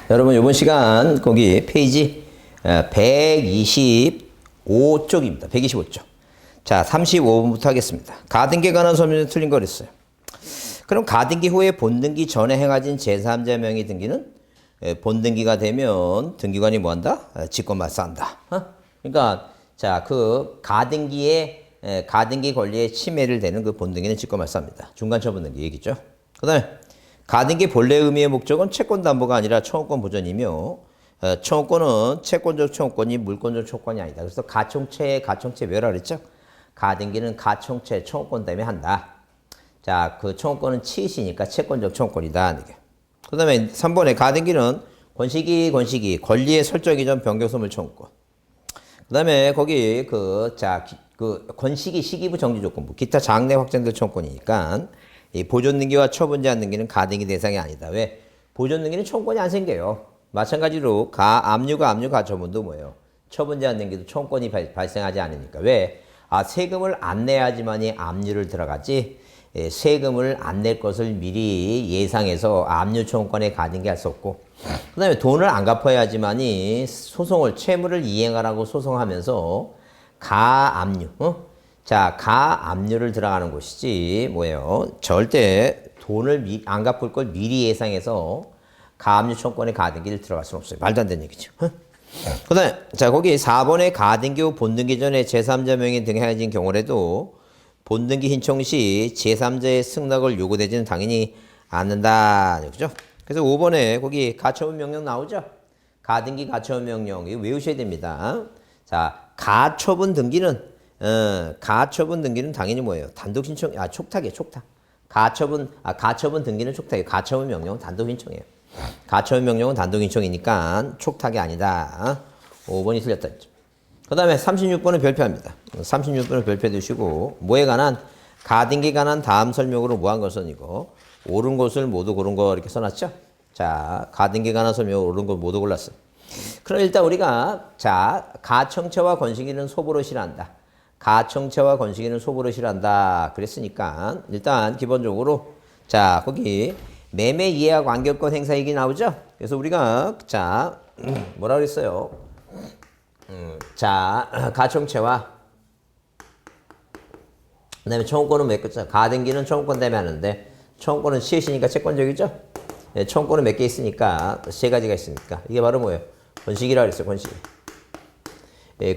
여러분 이번 시간 거기 페이지 125쪽입니다. 125쪽. 자, 35번부터 하겠습니다. 가등기에 관한 설명이 틀린 거 그랬어요. 그럼 가등기 후에 본등기 전에 행하진 제3자 명의 등기는 본등기가 되면 등기관이 뭐한다? 직권 발사한다. 그러니까 자, 그 가등기 권리에 침해를 되는 그 본등기는 직권 발사합니다. 중간 처분 등기 얘기죠. 그다음에 가등기 본래 의미의 목적은 채권 담보가 아니라 청구권 보전이며 청구권은 채권적 청구권이 물권적 청구권이 아니다. 그래서 가청채 왜라 그랬죠? 가등기는 가청채 청구권 때문에 한다. 자, 그 청구권은 치이시니까 채권적 청구권이다. 그 다음에 3번에 가등기는 권시기 권리의 설정 이전 변경 소멸 청구권. 그 다음에 거기 그 권시기 시기부 정지 조건부 기타 장래 확정될 청구권이니까 이 보존 등기와 처분 제한 등기는 가등기 대상이 아니다. 왜? 보존 등기는 청구권이 안 생겨요. 마찬가지로 압류 가처분도 뭐예요? 처분 제한 등기도 청구권이 발생하지 않으니까. 왜? 세금을 안 내야지만이 압류를 들어가지. 세금을 안 낼 것을 미리 예상해서 압류 청구권에 가등기할 수 없고, 그 다음에 돈을 안 갚아야지만이 채무를 이행하라고 소송하면서 가압류, 자, 가압류를 들어가는 곳이지, 뭐예요? 절대 돈을 안 갚을 걸 미리 예상해서 가압류 청구권에 가등기를 들어갈 수는 없어요. 말도 안 되는 얘기죠. 그 다음에, 자, 거기 4번에 가등기 후 본등기 전에 제3자 명의 등 행해진 경우라도 본등기 신청 시 제3자의 승낙을 요구되지는 당연히 않는다. 그죠? 그래서 5번에 거기 가처분 명령 나오죠? 가등기 가처분 명령. 이거 외우셔야 됩니다. 자, 가처분 등기는 당연히 뭐예요? 단독 신청, 촉탁이에요, 촉탁. 가처분 등기는 촉탁이에요. 가처분 명령은 단독 신청이에요. 가처분 명령은 단독 신청이니까 촉탁이 아니다. 5번이 틀렸다 했죠. 그 다음에 36번은 별표합니다. 36번을 별표 두시고, 뭐에 관한, 가등기에 관한 다음 설명으로 뭐한 것은 이거, 옳은 것을 모두 고른 거 이렇게 써놨죠? 자, 가등기에 관한 설명 옳은 것 모두 골랐어. 그럼 일단 우리가, 자, 가청채와 권시기는 소부로 실한다. 가청채와 권시기는 소부로 실한다. 그랬으니까, 일단 기본적으로, 자, 거기, 매매 이해와 관계권 행사 얘기 나오죠? 그래서 우리가, 자, 뭐라 그랬어요? 자, 가청채와 그 다음에 청구권은 몇 개죠? 가등기는 청구권 때문에 하는데 청구권은 시효시니까 채권적이죠? 네, 청구권은 몇 개 있으니까 세 가지가 있으니까 이게 바로 뭐예요? 권시기라 그랬어요. 권시기.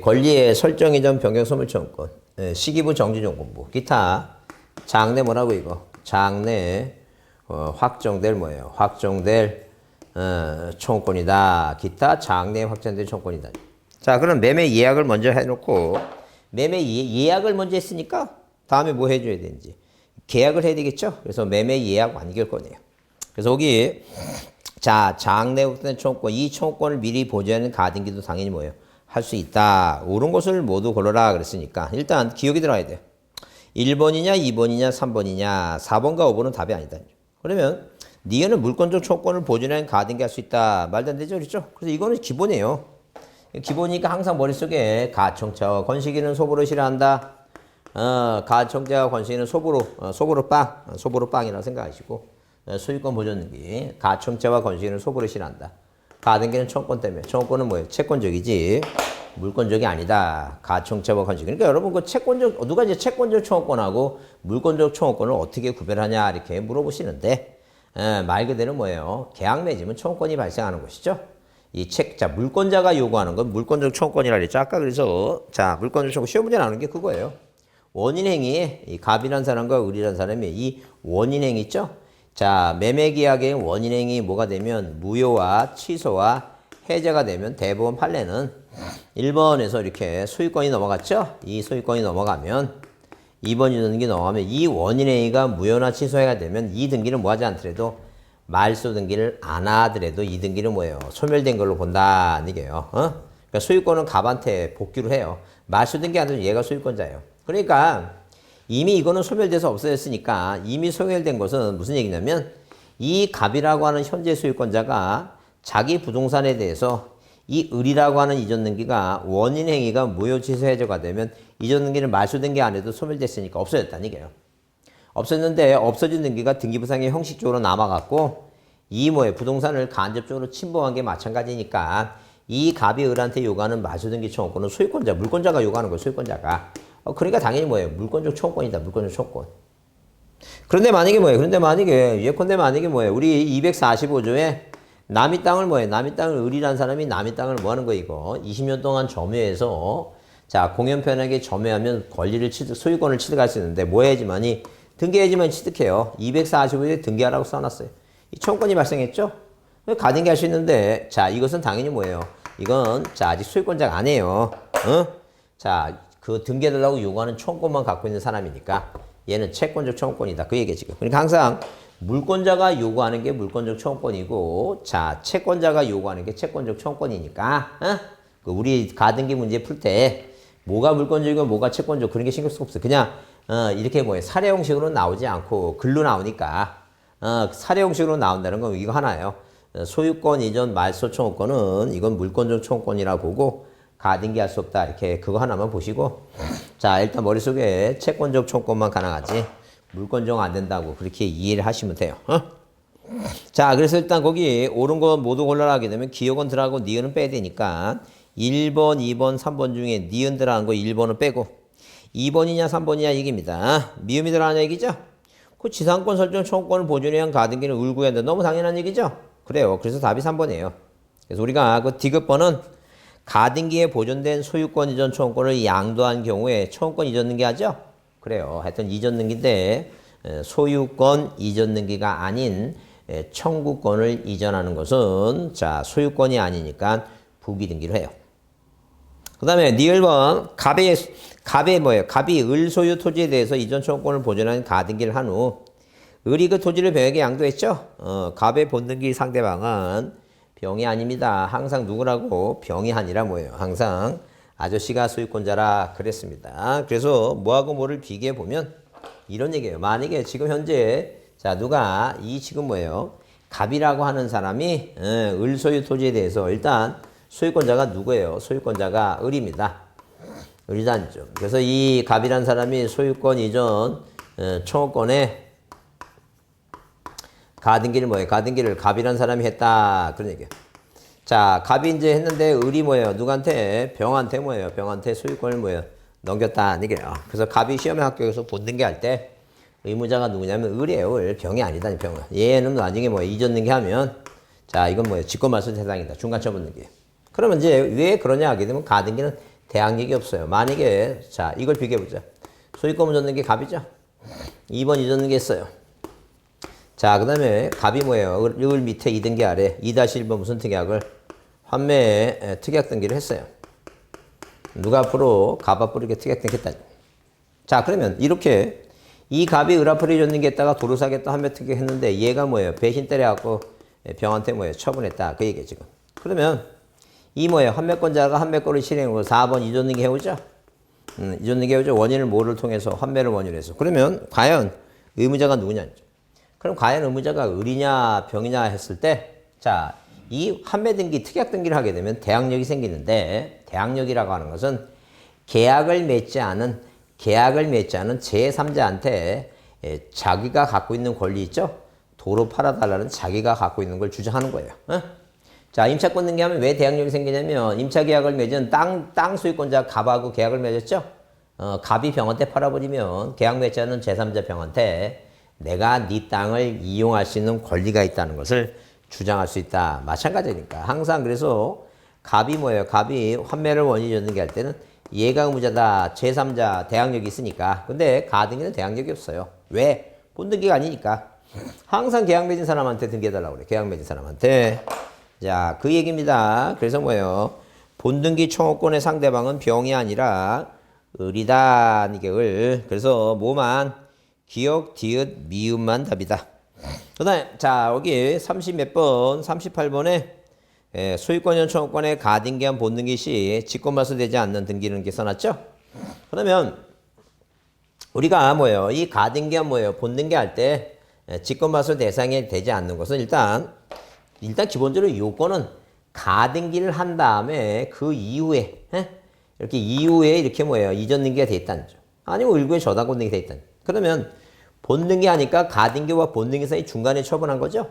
권리의 설정 이전 변경 소멸 청구권, 시기부 정지 조건부, 기타 장래 뭐라고 이거? 장래 확정될 뭐예요? 확정될 청구권이다. 기타 장래 확정될 청구권이다. 자, 그럼 매매 예약을 먼저 해놓고 매매 예약을 먼저 했으니까 다음에 뭐 해줘야 되는지 계약을 해야 되겠죠? 그래서 매매 예약 완결권이에요. 그래서 여기 자, 장래 확정된 청구권, 이 청구권을 미리 보존하는 가등기도 당연히 뭐예요? 할 수 있다. 옳은 것을 모두 고르라 그랬으니까 일단 기억이 들어야 돼요. 1번이냐 2번이냐 3번이냐 4번과 5번은 답이 아니다. 그러면 니은은 물권적 청구권을 보존하는 가등기 할 수 있다. 말도 안 되죠? 그렇죠? 그래서 이거는 기본이에요. 기본이니까 항상 머릿속에 가청채와 권시기는 소부로 실한다. 가청채와 권시기는 소부로 빵이라고 생각하시고, 소유권 보존 등기, 가청채와 권시기는 소부로 실한다. 가등기는 청구권 때문에, 청구권은 뭐예요? 채권적이지, 물권적이 아니다. 가청채와 권시기. 그러니까 여러분, 누가 이제 채권적 청구권하고 물권적 청구권을 어떻게 구별하냐, 이렇게 물어보시는데, 말 그대로 뭐예요? 계약 맺으면 청구권이 발생하는 것이죠. 자, 물권자가 요구하는 건 물권적 청구권이라 그랬죠. 아까 그래서, 자, 물권적 청구권, 시험 문제 나오는 게 그거예요. 원인행위에, 이 갑이란 사람과 을이란 사람이 이 원인행위 있죠? 자, 매매계약의 원인행위 뭐가 되면 무효와 취소와 해제가 되면 대법원 판례는 1번에서 이렇게 소유권이 넘어갔죠? 이 소유권이 넘어가면 2번 등기 넘어가면 이 원인행위가 무효나 취소해가 되면 이 등기는 뭐 하지 않더라도 말소 등기를 안 하더라도 이 등기는 뭐예요? 소멸된 걸로 본다는 얘기예요. 그러니까 소유권은 갑한테 복귀를 해요. 말소 등기 안 해도 얘가 소유권자예요. 그러니까 이미 이거는 소멸돼서 없어졌으니까 이미 소멸된 것은 무슨 얘기냐면 이 갑이라고 하는 현재 소유권자가 자기 부동산에 대해서 이 을이라고 하는 이전 등기가 원인 행위가 무효 취소 해제가 되면 이전 등기는 말소 등기 안 해도 소멸됐으니까 없어졌다는 얘기예요. 없었는데 없어진 등기가 등기부상의 형식적으로 남아갖고 이 뭐예요? 부동산을 간접적으로 침범한 게 마찬가지니까 이 갑이 을한테 요구하는 마수등기 청구권은 소유권자, 물권자가 요구하는 거예요. 소유권자가. 그러니까 당연히 뭐예요? 물권적 청구권이다. 물권적 청구권. 그런데 만약에 뭐예요? 그런데 만약에 예컨대 만약에 뭐예요? 우리 245조에 남의 땅을 뭐예요? 남의 땅을 을이란 사람이 남의 땅을 뭐 하는 거 이거? 20년 동안 점유해서 자 공연편하게 점유하면 권리를 소유권을 취득할 수 있는데 뭐 해야지만이 등기해야지만 취득해요. 245조에 등기하라고 써놨어요. 이 청구권이 발생했죠? 가등기 할 수 있는데 자 이것은 당연히 뭐예요? 이건 자 아직 소유권자가 아니에요. 자 그 등기해달라고 요구하는 청구권만 갖고 있는 사람이니까 얘는 채권적 청구권이다. 그 얘기야 지금. 그러니까 항상 물권자가 요구하는 게 물권적 청구권이고 자 채권자가 요구하는 게 채권적 청구권이니까 그 우리 가등기 문제 풀 때 뭐가 물권적이고 뭐가 채권적 그런 게 신경 쓸 거 없어. 그냥 이렇게 뭐예요? 사례 형식으로 나오지 않고 글로 나오니까 사례 형식으로 나온다는 건 이거 하나예요. 소유권 이전 말소 청구권은 이건 물권적 청구권이라고 보고 가등기 할 수 없다. 이렇게 그거 하나만 보시고 자 일단 머릿속에 채권적 청구권만 가능하지 물권적 안 된다고 그렇게 이해를 하시면 돼요. 자 그래서 일단 거기 옳은 거 모두 골라라 하게 되면 기억은 들어가고 니은은 빼야 되니까 1번, 2번, 3번 중에 니은 들어간 거 1번은 빼고 2번이냐 3번이냐 얘기입니다. 미음이 들어가는 얘기죠. 그 지상권 설정 청구권을 보존에 의한 가등기는 을구해야 한다. 너무 당연한 얘기죠. 그래요. 그래서 답이 3번이에요. 그래서 우리가 그 디귿번은 가등기에 보존된 소유권 이전 청구권을 양도한 경우에 청구권 이전 등기하죠? 그래요. 하여튼 이전 등기인데 소유권 이전 등기가 아닌 청구권을 이전하는 것은 자 소유권이 아니니까 부기 등기를 해요. 그 다음에 니 1번 갑의 뭐예요? 갑이 을 소유 토지에 대해서 이전 청구권을 보존한 가등기를 한 후 을이 그 토지를 병에게 양도했죠? 갑의 본등기 상대방은 병이 아닙니다. 항상 누구라고? 병이 아니라 뭐예요? 항상 아저씨가 소유권자라 그랬습니다. 그래서 뭐하고 뭐를 비교해 보면 이런 얘기예요. 만약에 지금 현재 자 누가 이 지금 뭐예요? 갑이라고 하는 사람이 을 소유 토지에 대해서 일단 소유권자가 누구예요? 소유권자가 을입니다. 을이단죠. 그래서 이 갑이라는 사람이 소유권 이전 청구권에 가등기를 뭐예요? 가등기를 갑이라는 사람이 했다. 그런 얘기예요. 자, 갑이 이제 했는데 을이 뭐예요? 누구한테? 병한테 뭐예요? 병한테 소유권을 뭐예요? 넘겼다. 이게요. 그래서 갑이 시험에 합격해서 본등기 할 때 의무자가 누구냐면 을이에요. 을. 병이 아니다. 병은. 얘는 나중에 뭐예요? 이전 등기하면 자, 이건 뭐예요? 직권말소 대상이다. 중간처분 등기. 그러면 이제 왜 그러냐 하게 되면 가등기는 대항력이 없어요. 만약에 자, 이걸 비교해보자. 소유권 이전 등기 갑이죠? 2번 이전 등기 했어요. 자, 그 다음에 갑이 뭐예요? 을 밑에 2등기 아래 2-1번 무슨 특약을? 환매 특약 등기를 했어요. 누가 앞으로 갑 앞으로 이렇게 특약 등기했다. 자, 그러면 이렇게 이 갑이 을 앞으로 이전 등기했다가 도로 사겠다 환매 특약 했는데 얘가 뭐예요? 배신 때려갖고 병한테 뭐예요? 처분했다. 그 얘기예요, 지금. 그러면 이 뭐예요? 환매권자가 환매권을 실행하고 4번 이전 등기 해오죠? 이전 등기 해오죠? 원인을 뭐를 통해서 환매를 원인으로 해서. 그러면 과연 의무자가 누구냐? 그럼 과연 의무자가 을이냐 병이냐 했을 때 자, 이 환매 등기 특약 등기를 하게 되면 대항력이 생기는데 대항력이라고 하는 것은 계약을 맺지 않은 제3자한테 자기가 갖고 있는 권리 있죠? 도로 팔아달라는 자기가 갖고 있는 걸 주장하는 거예요. 자, 임차권 등기하면 왜 대항력이 생기냐면 임차 계약을 맺은 땅 소유권자 갑하고 계약을 맺었죠? 갑이 병한테 팔아버리면 계약 맺지 않은 제3자 병한테 내가 네 땅을 이용할 수 있는 권리가 있다는 것을 주장할 수 있다. 마찬가지니까. 항상 그래서 갑이 뭐예요? 갑이 환매를 원인이 줬는게 할 때는 얘가 의무자다. 제3자 대항력이 있으니까. 근데 가등기는 대항력이 없어요. 왜? 본등기가 아니니까. 항상 계약 맺은 사람한테 등기해달라고 그래. 계약 맺은 사람한테. 자, 그 얘기입니다. 그래서 뭐예요? 본등기 청구권의 상대방은 병이 아니라 을이다. 이게 을. 그래서 뭐만 기억, 디귿, 미음만 답이다. 그 다음에 자 여기 30몇 번, 38번에 소유권이전 청구권에 가등기한 본등기 시 직권말소되지 않는 등기를 이렇게 써놨죠? 그러면 우리가 뭐예요? 이 가등기한 뭐예요? 본등기 할 때 직권말소 대상이 되지 않는 것은 일단 기본적으로 요건은 가등기를 한 다음에 그 이후에 이렇게 뭐예요? 이전 등기가 돼 있다는 거죠. 아니면 을구에 저당 본등기 돼 있다는 거죠. 그러면 본등기 하니까 가등기와 본등기 사이 중간에 처분한 거죠?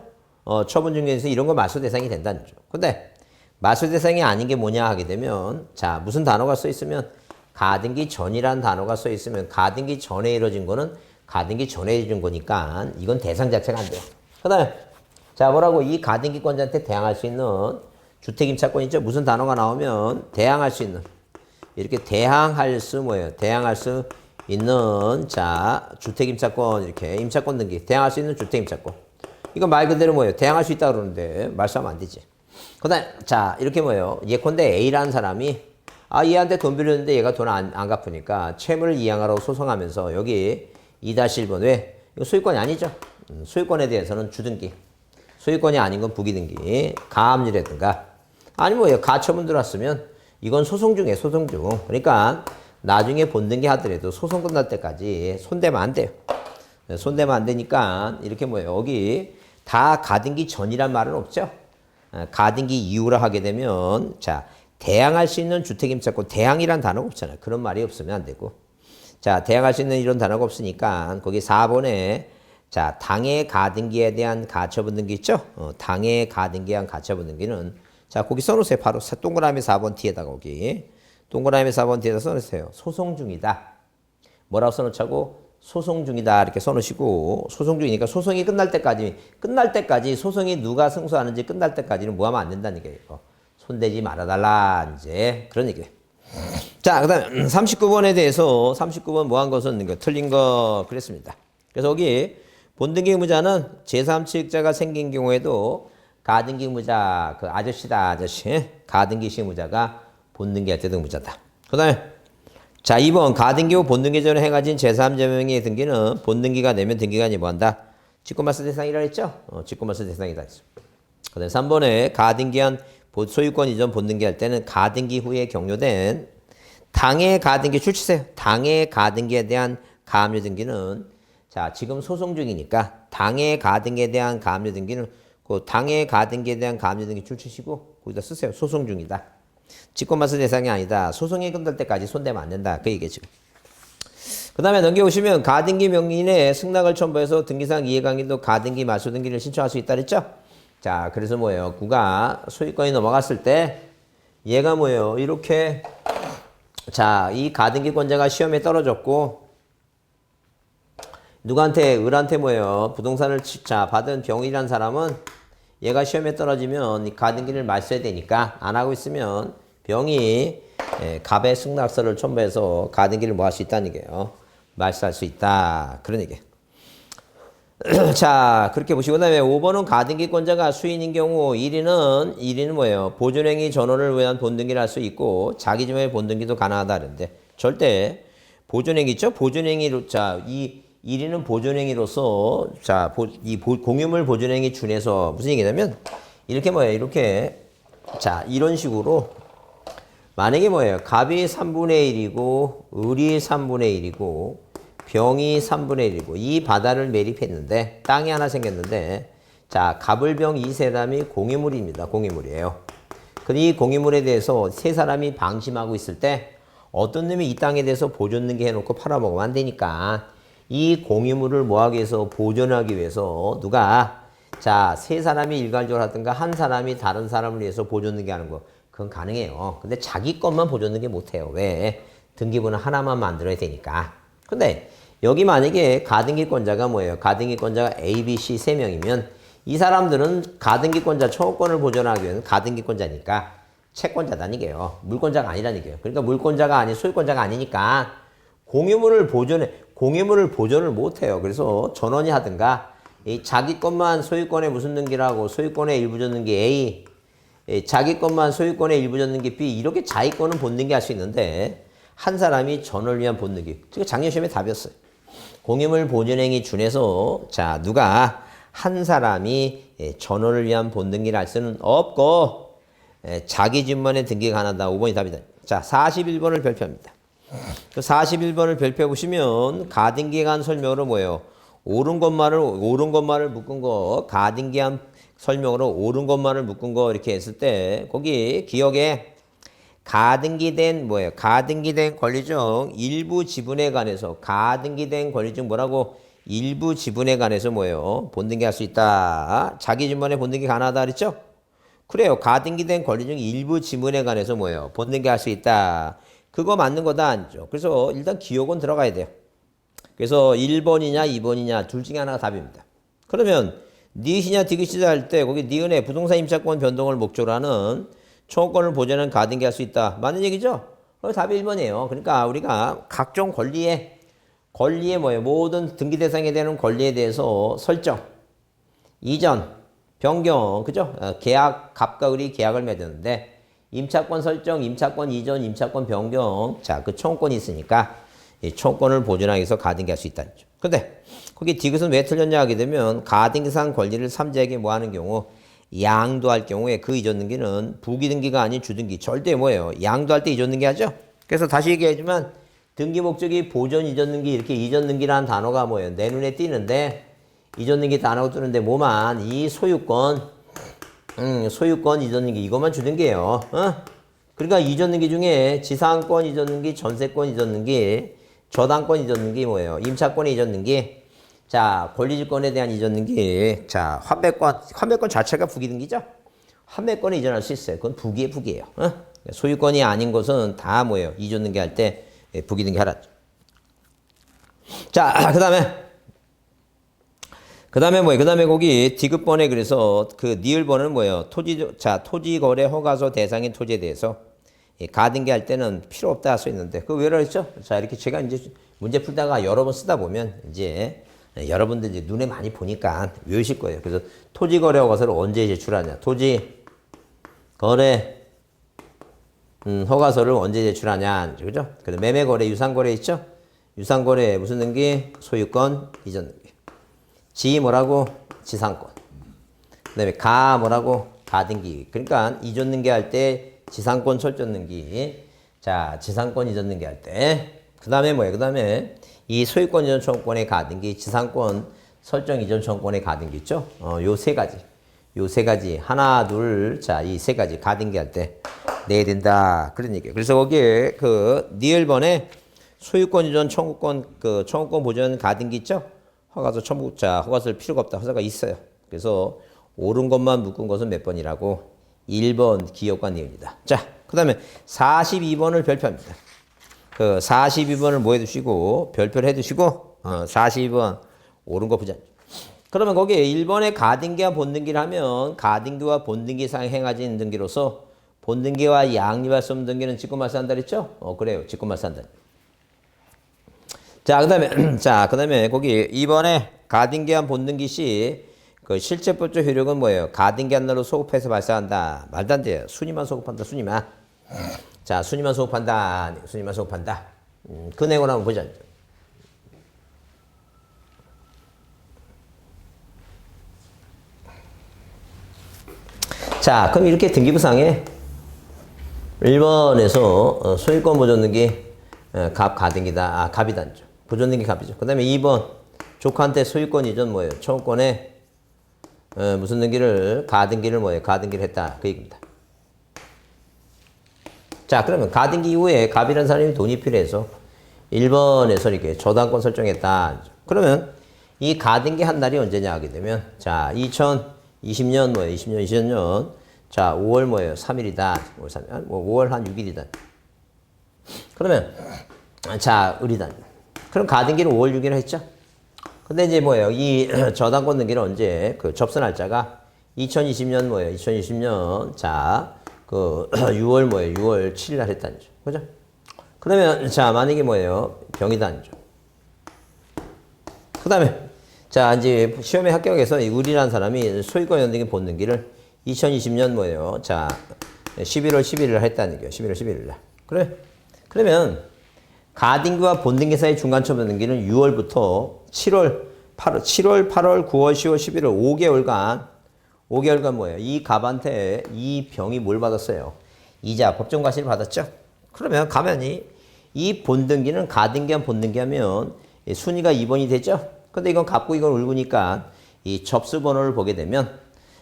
처분 중에서 이런 거 맞수 대상이 된다는 거죠. 근데 맞수 대상이 아닌 게 뭐냐 하게 되면 자 무슨 단어가 써 있으면 가등기 전이라는 단어가 써 있으면 가등기 전에 이루어진 거는 가등기 전에 이루어진 거니까 이건 대상 자체가 안 돼요. 그 다음에 자 뭐라고 이 가등기권자한테 대항할 수 있는 주택임차권 있죠. 무슨 단어가 나오면 대항할 수 있는 이렇게 대항할 수 뭐예요? 대항할 수 있는 자 주택임차권 이렇게 임차권 등기 대항할 수 있는 주택임차권 이거 말 그대로 뭐예요? 대항할 수 있다 그러는데 말싸면 안 되지. 그다음 자 이렇게 뭐예요? 예컨대 A라는 사람이 얘한테 돈 빌렸는데 얘가 돈 안 갚으니까 채무를 이양하라고 소송하면서 여기 2-1번 왜? 이거 소유권이 아니죠. 소유권에 대해서는 주등기 소유권이 아닌 건 부기등기 가압류라든가 아니 뭐예요? 가처분 들어왔으면 이건 소송 중에 소송 중 그러니까 나중에 본등기 하더라도 소송 끝날 때까지 손대면 안 돼요. 손대면 안 되니까 이렇게 뭐예요? 여기 다 가등기 전이란 말은 없죠. 가등기 이후라 하게 되면 자 대항할 수 있는 주택임차권 대항이란 단어가 없잖아요. 그런 말이 없으면 안 되고 자 대항할 수 있는 이런 단어가 없으니까 거기 4번에 자 당해 가등기에 대한 가처분 등기 있죠. 당해 가등기에 대한 가처분 등기는 자 거기 써놓으세요. 바로 동그라미 4번 뒤에다가 거기 동그라미 4번 뒤에다 써놓으세요. 소송 중이다. 뭐라고 써놓자고? 소송 중이다 이렇게 써놓으시고 소송 중이니까 소송이 끝날 때까지 소송이 누가 승소하는지 끝날 때까지는 뭐 하면 안 된다는 얘기예요. 손대지 말아달라 이제 그런 얘기예요. 자 그다음 39번에 대해서 39번 뭐 한 것은 이거 틀린 거 그랬습니다. 그래서 여기 본등기 의무자는 제3취득자가 생긴 경우에도 가등기 의무자 그 아저씨다 아저씨 가등기식 의무자가 본등기할 때도 의무자다. 그 다음에 자 2번 가등기 후 본등기 전에 행하진 제3제명의 등기는 본등기가 내면 등기가 아니 뭐한다? 직권말소 대상이라 했죠? 직권말소 대상이다 했어. 그 다음에 3번에 가등기한 소유권 이전 본등기 할 때는 가등기 후에 격려된 당해 가등기 출치세요. 당해 가등기에 대한 가압류 등기는 자 지금 소송 중이니까 당해 가등기에 대한 가압류 등기는 그 당해 가등기에 대한 가압류 등기 출치시고 거기다 쓰세요. 소송 중이다. 직권말소 대상이 아니다. 소송이 끝날 때까지 손대면 안 된다. 그 얘기죠. 그 다음에 넘겨오시면 가등기 명인의 승낙을 첨부해서 등기상 이해관계도 가등기 말소 등기를 신청할 수 있다 그랬죠? 자 그래서 뭐예요? 구가 소유권이 넘어갔을 때 얘가 뭐예요? 이렇게 자 이 가등기권자가 시험에 떨어졌고 누구한테 을한테 뭐예요? 부동산을 받은 병이란 사람은 얘가 시험에 떨어지면 이 가등기를 말소해야 되니까 안 하고 있으면 병이 갑의 승낙서를 첨부해서 가등기를 뭐 할 수 있다는 얘기예요. 말소할 수 있다. 그런 얘기예요. 자 그렇게 보시고 그다음에 5번은 가등기권자가 수인인 경우 1위는 뭐예요? 보존행위 전원을 위한 본등기를 할 수 있고 자기 점의 본등기도 가능하다 그랬는데 절대 보존행위 있죠? 보존행위로 이 1위는 보존행위로서 자 이 공유물 보존행위 준해서 무슨 얘기냐면 이렇게 뭐예요? 이렇게 자 이런 식으로 만약에 뭐예요? 갑이 3분의 1이고 을이 3분의 1이고 병이 3분의 1이고 이 바다를 매립했는데 땅이 하나 생겼는데 자 갑을병 이 사람이 공유물입니다. 공유물이에요. 근데 이 공유물에 대해서 세 사람이 방심하고 있을 때 어떤 놈이 이 땅에 대해서 보존등기 해놓고 팔아먹으면 안 되니까 이 공유물을 뭐하기 위해서 보존하기 위해서 누가 자 세 사람이 일괄적으로 하든가 한 사람이 다른 사람을 위해서 보존등기 하는 거 그건 가능해요. 근데 자기 것만 보존등기 못해요. 왜? 등기부는 하나만 만들어야 되니까. 근데 여기 만약에 가등기권자가 뭐예요? 가등기권자가 A, B, C 3명이면 이 사람들은 가등기권자 청구권을 보존하기 위해서는 가등기권자니까 채권자다는 얘기예요. 물권자가 아니라는 얘기예요. 그러니까 물권자가 아닌 소유권자가 아니니까 공유물을 보존을 못해요. 그래서 전원이 하든가 자기 것만 소유권의 무슨 등기라고 소유권의 일부 전등기 A 자기 것만 소유권의 일부 전등기 B 이렇게 자기 거는 본등기 할 수 있는데 한 사람이 전원을 위한 본등기. 지금 작년 시험에 답이었어요. 공유물 보존행위 준해서 자 누가 한 사람이 전원을 위한 본등기를 할 수는 없고 자기 집만의 등기가 하나다. 5번이 답이다. 자 41번을 별표합니다. 그 41번을 별표해 보시면 가등기에 관한 설명으로 뭐예요? 옳은 것만을 묶은 거 가등기한 설명으로 옳은 것만을 묶은 거 이렇게 했을 때 거기 기억에 가등기된 권리 중 일부 지분에 관해서 가등기된 권리 중 뭐라고 일부 지분에 관해서 뭐예요? 본등기 할 수 있다. 자기 지분에 본등기 가능하다 그랬죠? 그래요. 가등기된 권리 중 일부 지분에 관해서 뭐예요? 본등기 할 수 있다. 그거 맞는 거다 아니죠? 그래서 일단 기억은 들어가야 돼요. 그래서 1번이냐 2번이냐 둘 중에 하나가 답입니다. 그러면 니엇이냐 디귿이냐 할 때 거기 니은의 부동산 임차권 변동을 목적으로 하는 청구권을 보전하는 가등기 할 수 있다. 맞는 얘기죠? 그럼 답이 1번이에요. 그러니까 우리가 각종 권리에 뭐예요? 모든 등기 대상에 되는 권리에 대해서 설정, 이전, 변경, 그죠? 계약, 갑과 을이 계약을 맺었는데 임차권 설정, 임차권 이전, 임차권 변경, 자, 그 청구권이 있으니까 이 청구권을 보존하기 위해서 가등기 할 수 있다는 거죠. 근데 거기 디귿은 왜 틀렸냐 하게 되면 가등기상 권리를 삼자에게 뭐 하는 경우 양도할 경우에 그 이전 등기는 부기등기가 아닌 주등기 절대 뭐예요? 양도할 때 이전 등기 하죠? 그래서 다시 얘기하지만 등기 목적이 보존 이전 등기 이렇게 이전 등기라는 단어가 뭐예요? 내 눈에 띄는데 이전 등기 단어가 뜨는데 뭐만 이 소유권 이전 등기 이것만 주등기예요. 그러니까 이전 등기 중에 지상권 이전 등기, 전세권 이전 등기, 저당권 이전 등기 뭐예요? 임차권 이전 등기. 자, 권리질권에 대한 이전 등기. 자, 환매권 자체가 부기등기죠? 환매권에 이전할 수 있어요. 그건 부기예요. 소유권이 아닌 것은 다 뭐예요? 이전 등기 할 때 부기등기 하라죠. 자, 그다음에 뭐예요? 그다음에 거기 디귿번에 그래서 그 니을번은 뭐예요? 토지거래 허가서 대상인 토지에 대해서 가등기 할 때는 필요 없다 할 수 있는데 그거 왜 그랬죠? 자, 이렇게 제가 이제 문제 풀다가 여러 번 쓰다 보면 이제 여러분들 이제 눈에 많이 보니까 외우실 거예요. 그래서 토지거래 허가서를 언제 제출하냐? 토지거래 허가서를 언제 제출하냐? 그죠? 그래서 매매거래, 유상거래 있죠? 유상거래 무슨 등기? 소유권 이전 등기. 지 뭐라고? 지상권. 그 다음에 가 뭐라고? 가등기. 그러니까 이전 등기 할 때 지상권 설정 등기. 자, 지상권 이전 등기 할 때. 그 다음에 뭐예요? 그 다음에 이 소유권 이전 청구권의 가등기, 지상권 설정 이전 청구권의 가등기 있죠? 요 세 가지. 하나, 둘, 자, 이 세 가지 가등기 할 때 내야 된다. 그런 얘기예요. 그래서 거기에 그 니을번에 소유권 이전 청구권, 그 청구권 보전 가등기 있죠? 허가서 첨부자 허가서를 필요가 없다. 허가가 있어요. 그래서 옳은 것만 묶은 것은 몇 번이라고? 1번 기억과 니은이다. 자, 그 다음에 42번을 별표합니다. 그 42번을 뭐 해두시고 별표를 해두시고 42번 옳은 거 보자. 그러면 거기에 1번에 가등기와 본등기를 하면 가등기와 본등기상 행하진 등기로서 본등기와 양립할 수 없는 등기는 직권말소한다 그랬죠? 그래요. 직권말소한다. 자, 그다음에 거기 2번에 가등기한 본등기 시 그 실제법적 효력은 뭐예요? 가등기한 날로 소급해서 발생한다. 말도 안 돼요. 순위만 소급한다. 순위만. 자, 순위만 소급한다. 그 내용을 한번 보자. 자, 그럼 이렇게 등기부상에 1번에서 소유권 보존 등기 갑 가등기다. 갑이단죠. 보존 등기 갑이죠. 그 다음에 2번 조카한테 소유권 이전 뭐예요? 청구권에 무슨 등기를 가등기를 뭐예요? 가등기를 했다. 그 얘기입니다. 자, 그러면 가등기 이후에 갑이라는 사람이 돈이 필요해서 1번에서 이렇게 저당권 설정했다. 그러면 이 가등기 한 날이 언제냐 하게 되면 자, 2020년 뭐예요? 2020년 자, 5월 뭐예요? 3일이다. 5월 한 6일이다. 그러면 자, 을이다. 그럼 가등기를 5월 6일 했죠? 근데 이제 뭐예요? 이 저당권 등기는 언제? 그 접수 날짜가 2020년 뭐예요? 2020년 자, 그 6월 뭐예요? 6월 7일 날 했다는 거죠. 그죠? 그러면 자, 만약에 뭐예요? 병이다는 거죠. 그다음에 자, 이제 시험에 합격해서 을이라는 사람이 소유권 연등기 본등기를 2020년 뭐예요? 자, 11월 11일 날 했다는 거예요. 11월 11일 날. 그래? 그러면 가등기와 본등기 사이 중간점 등기는 6월부터 7월, 8월, 9월, 10월, 11월 5개월간 뭐예요? 이 갑한테 이 병이 뭘 받았어요? 이자, 법정 과실을 받았죠? 그러면 가만히 이 본등기는 가등기한 본등기 하면 순위가 2번이 되죠? 근데 이건 갑고 이건 을구니까 이 접수번호를 보게 되면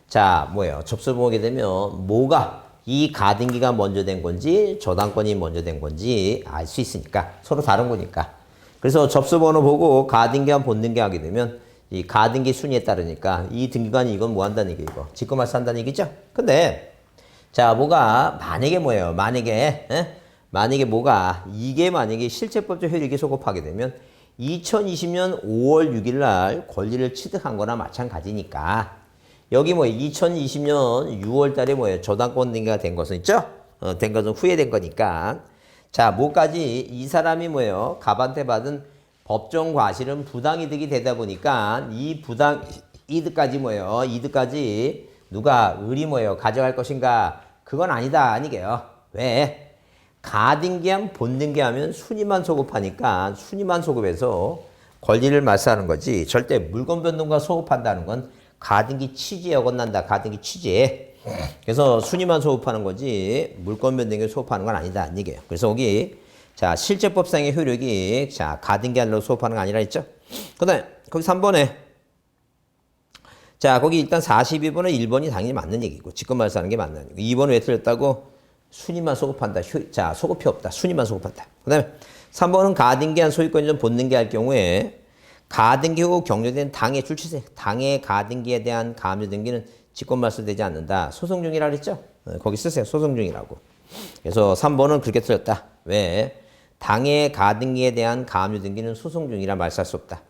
자, 뭐예요? 접수번호 보게 되면 뭐가 이 가등기가 먼저 된 건지 저당권이 먼저 된 건지 알 수 있으니까 서로 다른 거니까 그래서 접수번호 보고 가등기한 본등기 하게 되면 이 가등기 순위에 따르니까 이 등기관이 이건 뭐 한다는 얘기 이거 직권말소한다는 얘기죠. 근데 자 뭐가 만약에 뭐예요? 만약에 뭐가 이게 만약에 실체법적 효력이 소급하게 되면 2020년 5월 6일 날 권리를 취득한 거나 마찬가지니까 여기 뭐 2020년 6월 달에 뭐예요? 저당권 등기가 된 것은 있죠? 된 것은 후회된 거니까 자 뭐까지 이 사람이 뭐예요? 갑한테 받은 법정 과실은 부당이득이 되다 보니까 이 부당이득까지 뭐예요? 이득까지 누가 을이 뭐예요? 가져갈 것인가? 그건 아니다 아니게요. 왜? 가등기한 본등기하면 순위만 소급하니까 순위만 소급해서 권리를 말소하는 거지 절대 물건 변동과 소급한다는 건 가등기 취지에 어긋난다. 가등기 취지에. 그래서 순위만 소급하는 거지 물건 변동에 소급하는 건 아니다. 이게요. 그래서 여기 자 실제법상의 효력이 자 가등기한으로 소급하는 거 아니라 했죠. 그다음에 거기 3번에 자 거기 일단 42번에 1번이 당연히 맞는 얘기고 직권말소하는 게 맞는 얘기고 2번은 왜 틀렸다고? 순위만 소급한다. 자 소급이 없다. 순위만 소급한다. 그 다음에 3번은 가등기한 소유권이 좀 본등기 할 경우에 가등기 후 격려된 당의 출처세, 당의 가등기에 대한 가압류 등기는 직권말소되지 않는다. 소송 중이라 그랬죠? 거기 쓰세요. 소송 중이라고. 그래서 3번은 그렇게 틀렸다. 왜? 당의 가등기에 대한 가압류 등기는 소송 중이라 말소할 수 없다.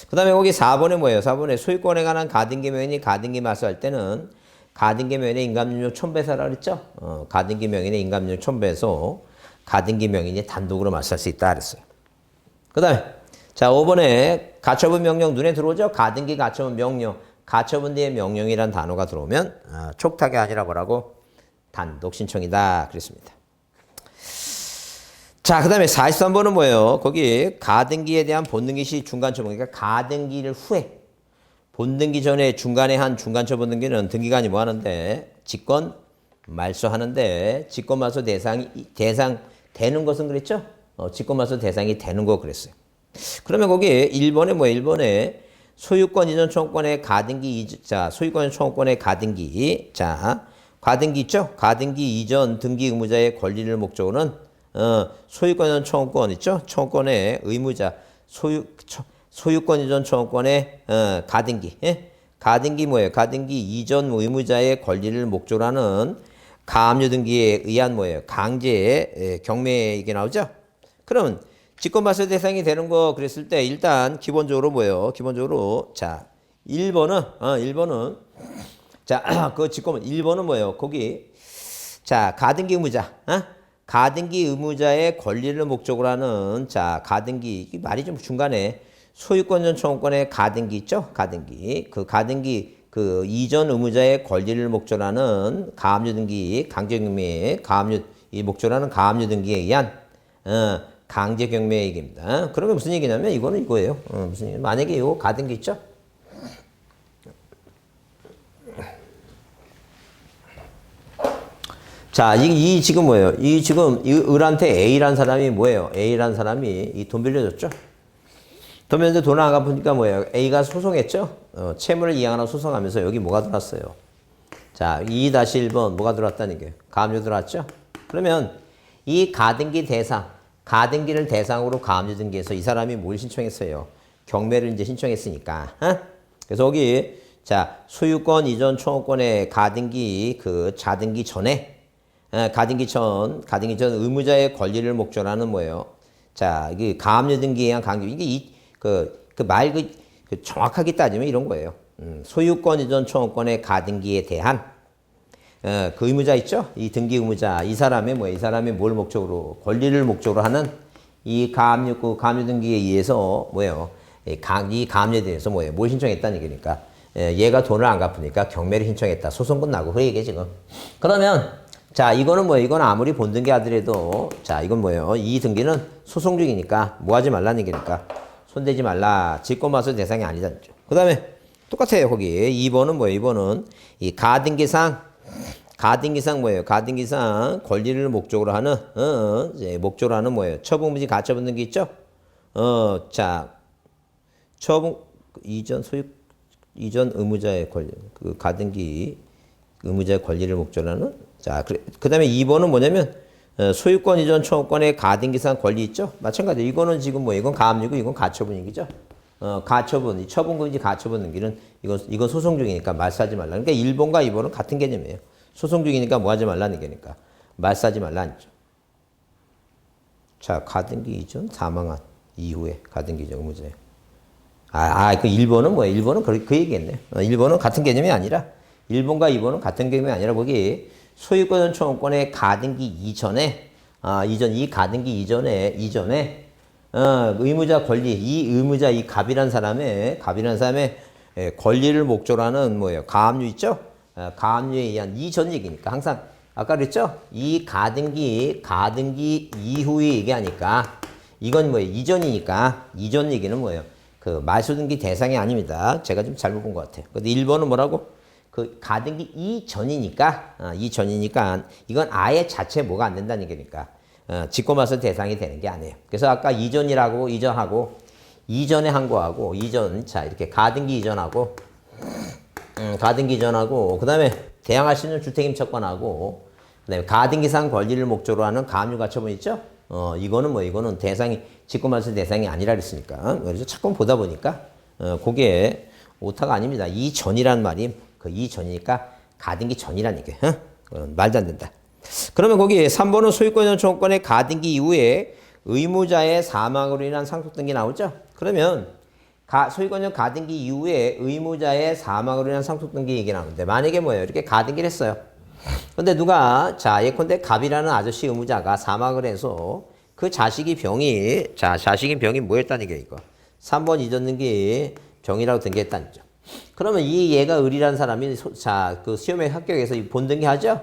그 다음에 거기 4번에 뭐예요? 4번에 소유권에 관한 가등기 명인이 가등기 말소할 때는 가등기 명인의 인감률 첨배사라 그랬죠? 가등기 명인의 인감률 첨배해서 가등기 명인이 단독으로 말소할 수 있다 그랬어요. 그 다음에 자 5번에 가처분 명령 눈에 들어오죠? 가등기 가처분 명령. 가처분 뒤에 명령이란 단어가 들어오면 촉탁이 아니라 뭐라고? 단독 신청이다 그랬습니다. 자, 그 다음에 43번은 뭐예요? 거기 가등기에 대한 본등기 시 중간 처분. 그러니까 가등기를 후에 본등기 전에 중간에 한 중간 처분 등기는 등기관이 뭐 하는데? 직권 말소하는데 직권 말소 대상 되는 것은 그랬죠? 직권 말소 대상이 되는 거 그랬어요. 그러면 거기 1번에 뭐 1번에 소유권 이전 청구권의 가등기 자, 소유권 청구권의 가등기. 자, 가등기 있죠? 가등기 이전 등기 의무자의 권리를 목적으로는 소유권 이전 청구권 있죠? 청구권의 의무자 소유권 이전 청구권의 가등기. 예? 가등기 뭐예요? 가등기 이전 의무자의 권리를 목적으로 하는 가압류 등기에 의한 뭐예요? 강제 경매 이게 나오죠? 그러면 직권말소 대상이 되는 거 그랬을 때 일단 기본적으로 뭐예요? 기본적으로 자 1번은 자 그 직권 1번은 뭐예요? 거기 자 가등기 의무자 가등기 의무자의 권리를 목적으로 하는 자 가등기 말이 좀 중간에 소유권 전 청구권의 가등기 있죠? 가등기 그 가등기 그 이전 의무자의 권리를 목적으로 하는 가압류 등기 강제경매 가압류 이 목적으로 하는 가압류 등기에 의한 강제경매 얘기입니다. 그러면 무슨 얘기냐면 이거는 이거예요. 무슨 얘기? 만약에 이거 가등기 있죠? 자, 이 지금 뭐예요? 이 지금 이 을한테 A란 사람이 뭐예요? A란 사람이 이 돈 빌려줬죠? 돈 빌려줬는데 돈 안 갚으니까 뭐예요? A가 소송했죠? 채무를 이양하라 소송하면서 여기 뭐가 들어왔어요? 자, 2-1번 뭐가 들어왔다는 게 가압류 들어왔죠? 그러면 이 가등기 대상, 가등기를 대상으로 가압류 등기해서 이 사람이 뭘 신청했어요? 경매를 이제 신청했으니까. 그래서 여기 자, 소유권 이전 청구권의 가등기 그 자등기 전에 가등기 전 의무자의 권리를 목적으로 하는 뭐예요? 자, 이게 가압류 등기에 의한 강제 이게 정확하게 따지면 이런 거예요. 소유권 이전 청구권의 가등기에 대한 그 의무자 있죠? 이 등기 의무자 이 사람의 뭘 목적으로 권리를 목적으로 하는 이 가압류 등기에 의해서 뭐예요? 이 가압류에 대해서 뭐예요? 뭘 신청했다는 얘기니까 얘가 돈을 안 갚으니까 경매를 신청했다. 소송 끝나고 그 얘기 지금. 그러면 자, 이거는 뭐예요? 이건 아무리 본등기 하더라도 자, 이건 뭐예요? 이 등기는 소송 중이니까 뭐 하지 말라는 얘기니까 손대지 말라. 직권말소 대상이 아니다. 그 다음에 똑같아요. 거기 2번은 뭐예요? 2번은 이 가등기상 뭐예요? 가등기상 권리를 목적으로 하는 목적으로 하는 뭐예요? 처분부지 가처분 등기 있죠? 자, 처분 이전 의무자의 권리 그 가등기 의무자의 권리를 목적으로 하는 자, 그 다음에 2번은 뭐냐면, 소유권 이전 청구권의 가등기상 권리 있죠? 마찬가지로 이거는 지금 뭐 이건 가압류고 이건 가처분 얘기죠. 가처분, 이 처분금지 가처분 등기는 이건 소송 중이니까 말소하지 말라. 그러니까 1번과 2번은 같은 개념이에요. 소송 중이니까 뭐 하지 말라는 얘기니까 말소하지 말라는 거죠. 자, 가등기 이전 사망한 이후에 가등기 이전 의무자예요. 그 1번은 뭐예요? 1번은 그 얘기겠네요. 1번은 같은 개념이 아니라 1번과 2번은 같은 개념이 아니라 거기 소유권 청구권의 가등기 이전에 이 가등기 이전에 의무자 권리 이 의무자 이 갑이란 사람의 권리를 목적으로 하는 뭐예요? 가압류 있죠? 가압류에 의한 이전 얘기니까 항상 아까 그랬죠? 이 가등기 이후에 얘기하니까 이건 뭐예요? 이전이니까 이전 얘기는 뭐예요? 그 말소등기 대상이 아닙니다. 제가 좀 잘못 본 것 같아요. 근데 1번은 뭐라고? 그 가등기 이전이니까 이건 아예 자체 뭐가 안 된다는 얘기니까 직권말소 대상이 되는 게 아니에요. 그래서 아까 이전이라고 이전하고 이전에 한 거하고 자 이렇게 가등기 이전하고 그다음에 대항할 수 있는 주택임차권하고 그다음에 가등기상 권리를 목적으로 하는 가압류 가처분 있죠? 이거는 대상이 직권말소 대상이 아니라 그랬으니까 그래서 자꾸 보다 보니까 그게 오타가 아닙니다. 이전이란 말이 그 이전이니까 가등기 전이란 얘기예요. 말도 안 된다. 그러면 거기 3번은 소유권 청구권의 가등기 이후에 의무자의 사망으로 인한 상속등기 나오죠? 그러면 소유권 가등기 이후에 의무자의 사망으로 인한 상속등기 얘기 나오는데 만약에 뭐예요? 이렇게 가등기를 했어요. 근데 누가 예컨대 갑이라는 아저씨 의무자가 사망을 해서 그 자식이 병이 뭐였다는 게 이거 3번 이전 등기 병이라고 등기했다는 거죠. 그러면 얘가 을이라는 사람이 그 시험에 합격해서 본등기 하죠?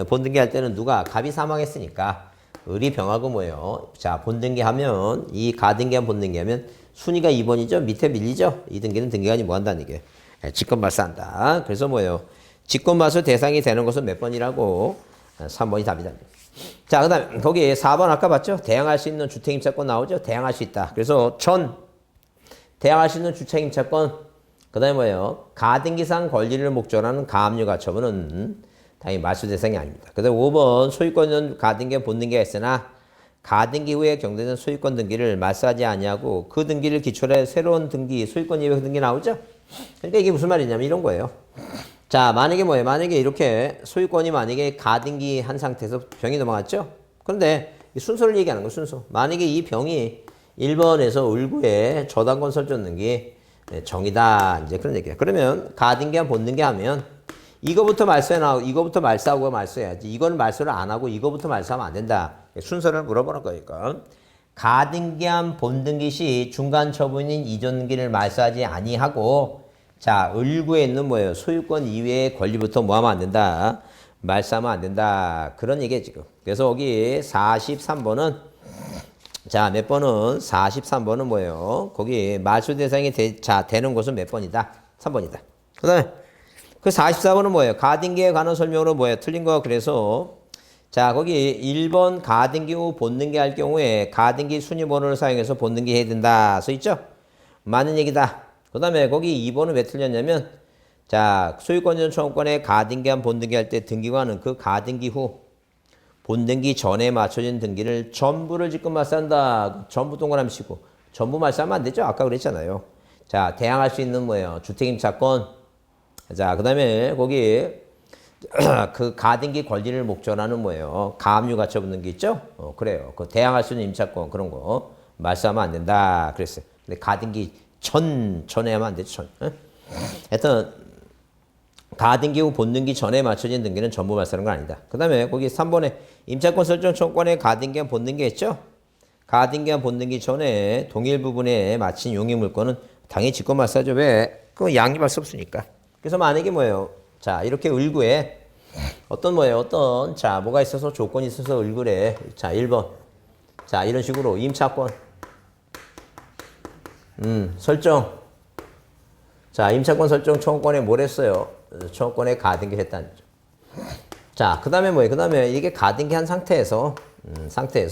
본등기 할 때는 누가 갑이 사망했으니까 을이 병하고 뭐예요? 본등기 하면 이 가등기한 본등기 하면 순위가 2번이죠? 밑에 밀리죠? 이 등기는 등기관이 뭐 한다는 얘기예요? 직권말소한다. 그래서 뭐예요? 직권말소 대상이 되는 것은 몇 번이라고? 3번이 답이다. 자, 그 다음에 거기 4번 아까 봤죠? 대항할 수 있는 주택임차권 나오죠? 대항할 수 있다. 그래서 대항할 수 있는 주택임차권 그 다음에 뭐예요? 가등기상 권리를 목적으로 하는 가압류 가처분은 당연히 말소 대상이 아닙니다. 그 다음에 5번 소유권 가등기와 본등기가 있으나 가등기 후에 경되는 소유권 등기를 말소하지 아니하고 그 등기를 기초로 해 새로운 등기, 소유권 예외 등기 나오죠? 그러니까 이게 무슨 말이냐면 이런 거예요. 자, 만약에 뭐예요? 만약에 이렇게 소유권이 만약에 가등기 한 상태에서 병이 넘어갔죠? 그런데 순서를 얘기하는 거예요, 순서. 만약에 이 병이 1번에서 을구에 저당권 설정 등기 정이다. 이제 그런 얘기야. 그러면 가등기와 본등기 하면 이거부터 말소하고 말소해야지. 이거는 말소를 안 하고 이거부터 말소하면 안 된다. 순서를 물어보는 거니까. 가등기한 본등기 시 중간 처분인 이전 등기를 말소하지 아니하고 을구에 있는 뭐예요? 소유권 이외의 권리부터 뭐 하면 안 된다. 말소하면 안 된다. 그런 얘기예요, 지금. 그래서 여기 43번은 몇 번은 43번은 뭐예요? 거기 말소 대상이 되는 곳은 몇 번이다? 3번이다. 그 다음에 그 44번은 뭐예요? 가등기에 관한 설명으로 뭐예요? 틀린 거 그래서 거기 1번 가등기 후 본등기 할 경우에 가등기 순위 번호를 사용해서 본등기 해야 된다. 써 있죠? 맞는 얘기다. 그 다음에 거기 2번은 왜 틀렸냐면 소유권 전 청구권에 가등기한 본등기 할 때 등기관은 그 가등기 후 본등기 전에 맞춰진 등기를 전부를 지금 말소한다. 전부 동그라미 치고 전부 말소하면 안 되죠. 아까 그랬잖아요. 대항할 수 있는 뭐예요? 주택임차권. 그 다음에 거기 그 가등기 권리를 목적으로 하는 뭐예요? 가압류 가처분 등기 있죠? 그래요. 그 대항할 수 있는 임차권 그런 거 말소하면 안 된다. 그랬어요. 근데 가등기 전에 하면 안 되죠. 하여튼 가등기 후 본등기 전에 맞춰진 등기는 전부 말소하는 건 아니다. 그 다음에 거기 3번에 임차권 설정 청구권에 가등기한 본등기 했죠? 가등기한 본등기 전에 동일 부분에 마친 용의 물건은 당연히 직권 말소하죠. 왜? 그건 양립할 수 없으니까. 그래서 만약에 뭐예요? 이렇게 을구에 뭐가 있어서 조건이 있어서 을구래. 1번. 이런 식으로 임차권 설정. 임차권 설정 청구권에 뭘 했어요? 청구권에 가등기를 했다는 거죠. 그 다음에 뭐예요? 그 다음에 이게 가등기한 상태에서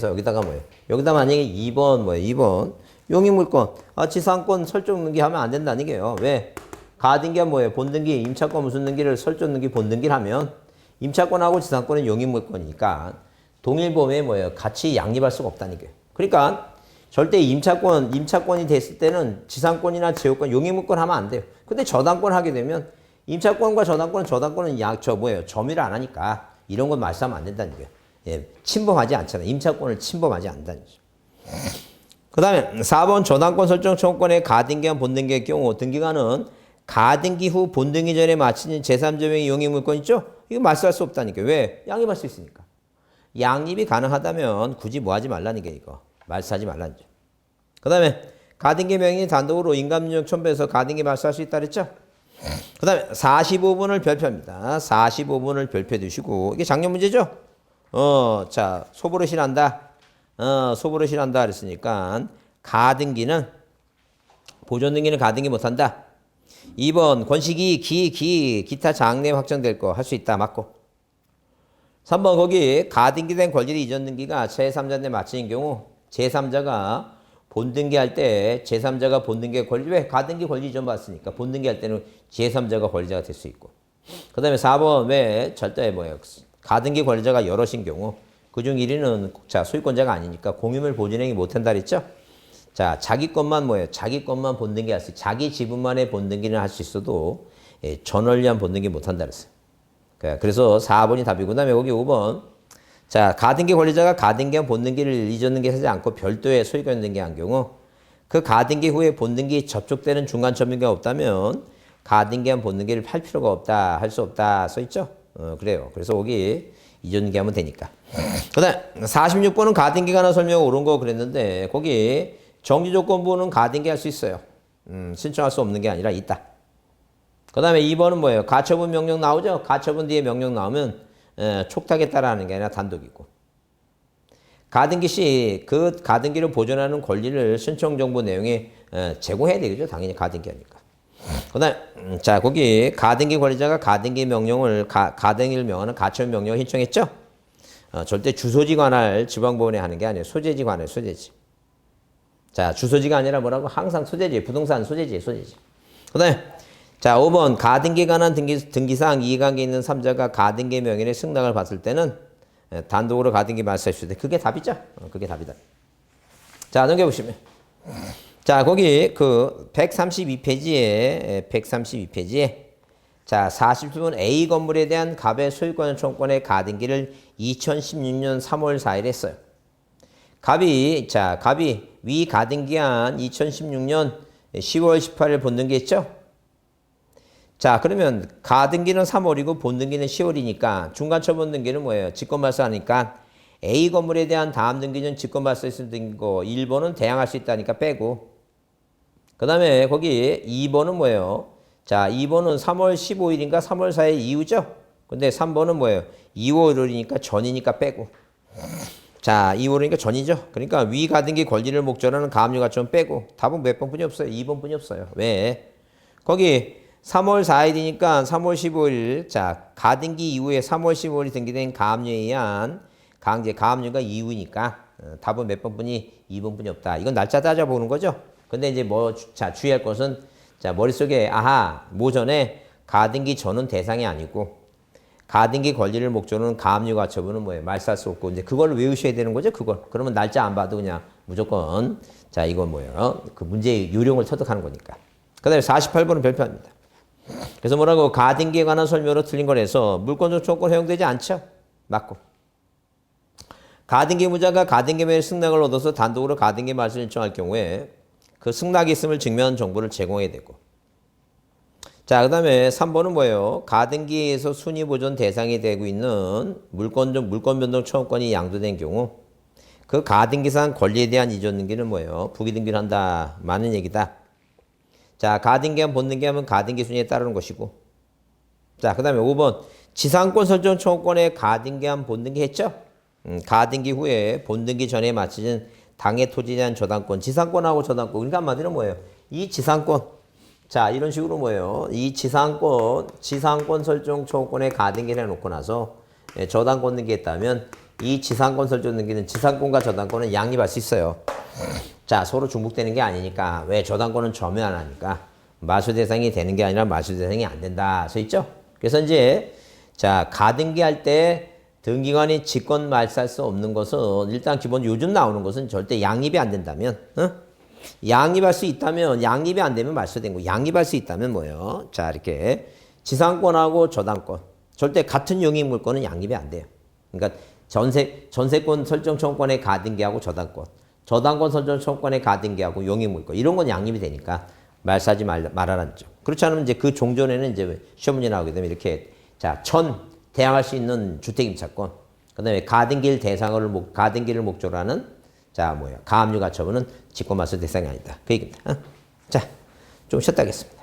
여기다가 뭐예요? 여기다 만약에 2번 2번 용의물권 지상권 설정 등기하면 안 된다는 얘기예요. 왜? 가등기한 뭐예요? 본등기 임차권 무슨 등기를 설정 등기 본등기를 하면 임차권하고 지상권은 용의물권이니까 동일 범위에 뭐예요? 같이 양립할 수가 없다는 거예요. 그러니까 절대 임차권이 됐을 때는 지상권이나 제휴권, 용익물권 하면 안 돼요. 근데 저당권 하게 되면 임차권과 저당권은 점유를 안 하니까 이런 건 말싸면 안 된다는 거예요. 예, 침범하지 않잖아요. 임차권을 침범하지 않는다는 거죠. 그 다음에 4번 저당권 설정 청구권의 가등기한 본등기의 경우 등기관은 가등기 후 본등기 전에 마친 제3자명의 용익물권 있죠? 이거 말소할 수 없다니까. 왜? 양립할 수 있으니까. 양립이 가능하다면 굳이 뭐 하지 말라는 게 이거. 말소하지 말라는 거죠. 그 다음에 가등기 명의 단독으로 인감유역 첨부해서 가등기 말소할 수 있다 그랬죠? 그 다음에 45분을 별표합니다. 45분을 별표해 두시고 이게 작년 문제죠? 자, 소버릇이란다. 소버릇이란다 그랬으니까 가등기는 보존등기는 가등기 못한다. 2번 권식이 기타 장래 확정될 거 할 수 있다. 맞고. 3번 거기 가등기된 권리의 이전 등기가 제3자한테 마치는 경우 제3자가 본등기할 때 제3자가 본등기의 권리 왜? 가등기 권리 이전 받았으니까 본등기할 때는 제3자가 권리자가 될 수 있고. 그 다음에 4번 왜 절대 뭐예요? 가등기 권리자가 여럿인 경우 그중 1위는 자 소유권자가 아니니까 공유물 보존행위 못한다 그랬죠? 자 자기 것만 뭐예요? 자기 것만 본등기 할 수 자기 지분만의 본등기는 할 수 있어도 전원리한 본등기 못한다 그랬어요. 그래서 4번이 답이고 그다음에 여기 5번 자 가등기 권리자가 가등기한 본등기를 이전 등기하지 않고 별도의 소유권 등기한 경우 그 가등기 후에 본등기 접촉되는 중간 점유가 없다면 가등기한 본등기를 팔 필요가 없다 할 수 없다 써 있죠? 그래요. 그래서 여기 이전 등기하면 되니까. 그다음 46번은 가등기 관한 설명 옳은 거 그랬는데 거기 정지조건부는 가등기 할 수 있어요. 신청할 수 없는 게 아니라 있다. 그 다음에 2번은 뭐예요? 가처분 명령 나오죠? 가처분 뒤에 명령 나오면 촉탁에 따라 하는 게 아니라 단독이고. 가등기 시 그 가등기를 보존하는 권리를 신청 정보 내용에 제공해야 되겠죠? 당연히 가등기 하니까. 그 다음에 자 거기 가등기 권리자가 가등기 명령을 가등기를 명하는 가처분 명령을 신청했죠? 절대 주소지 관할 지방법원에 하는 게 아니에요. 소재지 관할 소재지. 자 주소지가 아니라 뭐라고? 항상 소재지. 부동산 소재지. 그 다음에 자 5번 가등기에 관한 등기사항 이해관계 있는 3자가 가등기 명의의 승낙을 받을 때는 단독으로 가등기 말소할 수 있다. 그게 답이죠? 그게 답이다. 자 넘겨보시면 자 거기 그 132페이지에 자 47번 A 건물에 대한 갑의 소유권 청구권의 가등기를 2016년 3월 4일 했어요. 갑이 위 가등기한 2016년 10월 18일 본등기 했죠? 자 그러면 가등기는 3월이고 본등기는 10월이니까 중간처분 등기는 뭐예요? 직권발소하니까 A 건물에 대한 다음 등기는 직권발소할 수 있는 거 1번은 대항할 수 있다니까 빼고 그 다음에 거기 2번은 뭐예요? 자 2번은 3월 15일인가 3월 4일 이후죠? 근데 3번은 뭐예요? 2월 1일이니까 전이니까 빼고 자 2월이니까 전이죠? 그러니까 위 가등기 권리를 목적으로 가압류 가처분 빼고 답은 몇 번뿐이 없어요? 2번뿐이 없어요. 왜? 거기 3월 4일이니까 3월 15일 자 가등기 이후에 3월 15일이 등기된 가압류에 의한 가압류가 이후니까 답은 몇 번뿐이 2번뿐이 없다. 이건 날짜 따져보는 거죠. 근데 이제 자 주의할 것은 자 머릿속에 모전에 가등기 전은 대상이 아니고 가등기 권리를 목적으로는 가압류 가처분은 뭐예요? 말소할 수 없고 이제 그걸 외우셔야 되는 거죠. 그걸 그러면 날짜 안 봐도 그냥 무조건 자 이건 뭐예요? 그 문제의 요령을 터득하는 거니까. 그다음에 48번은 별표합니다. 그래서 뭐라고 가등기에 관한 설명으로 틀린 거라서 물권적 청구권 허용되지 않죠. 맞고. 가등기 무자가 가등기 매매 승낙을 얻어서 단독으로 가등기 말소를 신청할 경우에 그 승낙이 있음을 증명한 정보를 제공해야 되고. 자, 그 다음에 3번은 뭐예요? 가등기에서 순위보존 대상이 되고 있는 물권 변동 청구권이 양도된 경우 그 가등기상 권리에 대한 이전 등기는 뭐예요? 부기 등기를 한다. 많은 얘기다. 자, 가등기하면 본등기하면 가등기 순위에 따르는 것이고. 자, 그 다음에 5번. 지상권 설정 청구권에 가등기하면 본등기 했죠? 가등기 후에 본등기 전에 마치는 당해 토지에 대한 저당권. 지상권하고 저당권. 그러니까 한마디로 뭐예요? 이 지상권. 자, 이런 식으로 뭐예요? 이 지상권 설정 청구권에 가등기를 해놓고 나서 저당권 등기했다면 이 지상권 설정 등기는 지상권과 저당권은 양립할 수 있어요. 자, 서로 중복되는 게 아니니까. 왜? 저당권은 점유 안 하니까. 말소 대상이 되는 게 아니라 말소 대상이 안 된다. 써 있죠? 그래서 이제, 자, 가등기 할 때, 등기관이 직권 말소할 수 없는 것은 일단 기본 요즘 나오는 것은 절대 양립이 안 된다면, 양립할 수 있다면, 양립이 안 되면 말소된 거. 양립할 수 있다면 뭐예요? 자, 이렇게 지상권하고 저당권. 절대 같은 용의 물권은 양립이 안 돼요. 그러니까 전세권 설정 청구권의 가등기하고 저당권 설정 청구권의 가등기하고 용의 물권. 이런 건 양립이 되니까 말소하지 말아라는 점. 그렇지 않으면 이제 그 종전에는 이제 시험 문제 나오게 되면 이렇게 자, 대항할 수 있는 주택임차권. 그 다음에 가등기를 목적으로 하는 가압류 가처분은 직권말소 대상이 아니다. 그 얘기입니다. 자, 좀 쉬었다 하겠습니다.